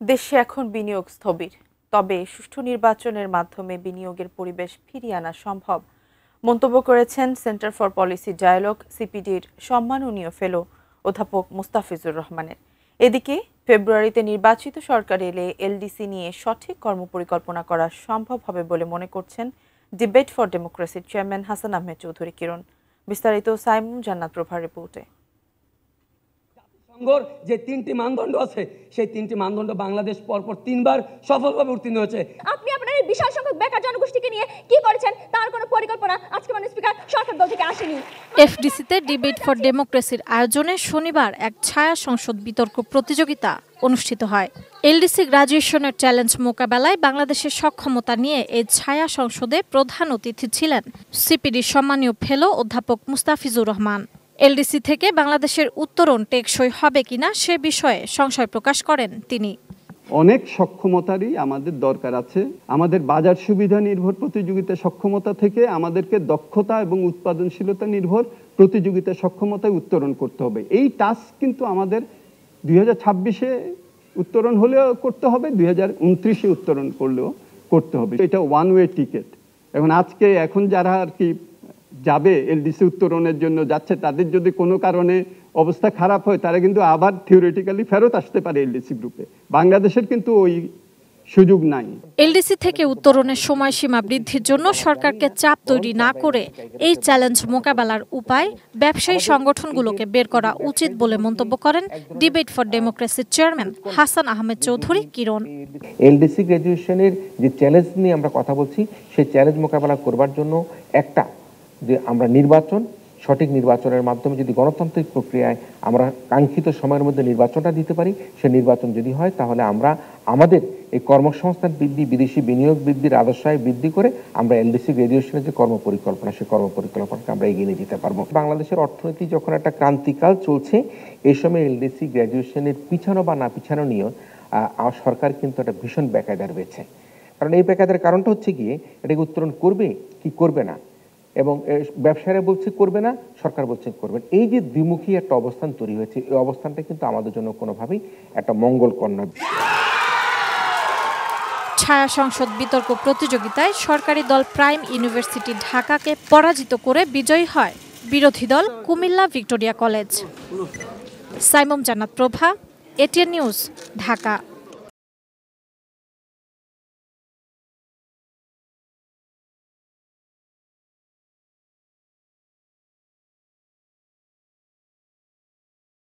দেশে এখন বিনিয়োগ স্থবির, তবে সুষ্ঠু নির্বাচনের মাধ্যমে বিনিয়োগের পরিবেশ ফিরিয়ে আনা সম্ভব মন্তব্য করেছেন সেন্টার ফর পলিসি ডায়ালগ সিপিডির সম্মাননীয় ফেলো অধ্যাপক মুস্তাফিজুর রহমানের। এদিকে ফেব্রুয়ারিতে নির্বাচিত সরকার এলে এলডিসি নিয়ে সঠিক কর্মপরিকল্পনা করা সম্ভব হবে বলে মনে করছেন ডিবেট ফর ডেমোক্রেসির চেয়ারম্যান হাসান আহমেদ চৌধুরী কিরণ। বিস্তারিত সাইমুম জান্নাত প্রভার রিপোর্টে। সংঘর যে তিনটি মানদণ্ড আছে সেই তিনটি মানদণ্ড বাংলাদেশ পরপর তিনবার সফলভাবে উত্তীর্ণ হয়েছে। আপনি আপনার এই বিশাল সংখ্যক বেকার জনগোষ্ঠীকে নিয়ে কি করেছেন তার কোনো পরিকল্পনা আজকে মাননীয় স্পিকার সরকার দল থেকে আসেনি। এফডিসিতে ডিবেট ফর ডেমোক্রেসির আয়োজনে শনিবার এক ছায়া সংসদ বিতর্ক প্রতিযোগিতা অনুষ্ঠিত হয়। এলডিসি গ্রাজুয়েশনের চ্যালেঞ্জ মোকাবেলায় বাংলাদেশের সক্ষমতা নিয়ে এই ছায়া সংসদে প্রধান অতিথি ছিলেন সিপিডির সম্মানীয় ফেলো অধ্যাপক মুস্তাফিজুর রহমান। এলডিসি থেকে বাংলাদেশের উত্তরণ টেকসই হবে কিনা সে বিষয়ে সংশয় প্রকাশ করেন তিনি। অনেক সক্ষমতারই আমাদের দরকার আছে। আমাদের বাজার সুবিধা নির্ভর প্রতিযোগিতা সক্ষমতা থেকে আমাদেরকে দক্ষতা এবং উৎপাদনশীলতা নির্ভর প্রতিযোগিতা সক্ষমতায় উত্তরণ করতে হবে। এই টাস্ক কিন্তু আমাদের 2026-এ উত্তরণ হলেও করতে হবে, 2029-এ উত্তরণ করলেও করতে হবে। এটা ওয়ান ওয়ে টিকেট। এখন যারা আর কি যাবে এলডিসি উত্তরণের জন্য যাচ্ছে, তাদের যদি কোনো কারণে অবস্থা খারাপ হয় তারা কিন্তু আবার থিওরিটিক্যালি ফেরত আসতে পারে এলডিসি গ্রুপে। বাংলাদেশের কিন্তু ওই সুযোগ নাই। এলডিসি থেকে উত্তরণের সময়সীমা বৃদ্ধির জন্য সরকারকে চাপ তৈরি না করে এই চ্যালেঞ্জ মোকাবেলার উপায় ব্যবসায়ী সংগঠনগুলোকে বের করা উচিত বলে মন্তব্য করেন ডিবেট ফর ডেমোক্রেসির চেয়ারম্যান হাসান আহমেদ চৌধুরী কিরণ। এলডিসি গ্র্যাজুয়েশনের যে চ্যালেঞ্জ নিয়ে আমরা কথা বলছি, সেই চ্যালেঞ্জ মোকাবেলা করবার জন্য একটা যে আমরা সঠিক নির্বাচনের মাধ্যমে যদি গণতান্ত্রিক প্রক্রিয়ায় আমরা কাঙ্ক্ষিত সময়ের মধ্যে নির্বাচনটা দিতে পারি, সে নির্বাচন যদি হয় তাহলে আমরা আমাদের এই কর্মসংস্থান বৃদ্ধি, বিদেশি বিনিয়োগ বৃদ্ধির আদর্শায় বৃদ্ধি করে আমরা এলডিসি গ্র্যাজুয়েশনের যে কর্মপরিকল্পনা, সেই কর্মপরিকল্পনাকে আমরা এগিয়ে নিয়ে যেতে পারবো। বাংলাদেশের অর্থনীতি যখন একটা ক্রান্তিকাল চলছে, এই সময় এলডিসি গ্র্যাজুয়েশনের পিছানো বা না পিছানো নিয়ে সরকার কিন্তু একটা ভীষণ বেকায়দায় রয়েছে। কারণ এই বেকায়দার কারণটা হচ্ছে গিয়ে এটাকে উত্তরণ করবে কি করবে না, এবং ব্যবসায়ীরা বলছে করবে না, সরকার বলছে করবেন। এই যে দ্বিমুখী একটা অবস্থান তৈরি হয়েছে, এই অবস্থানটা কিন্তু আমাদের জন্য কোনোভাবেই একটা মঙ্গলকর নয়। ছায়া সংসদ বিতর্ক প্রতিযোগিতায় সরকারি দল প্রাইম ইউনিভার্সিটি ঢাকাকে পরাজিত করে বিজয়ী হয় বিরোধী দল কুমিল্লা ভিক্টোরিয়া কলেজ। সাইমুম জান্নাত প্রভা, এটিএন নিউজ, ঢাকা।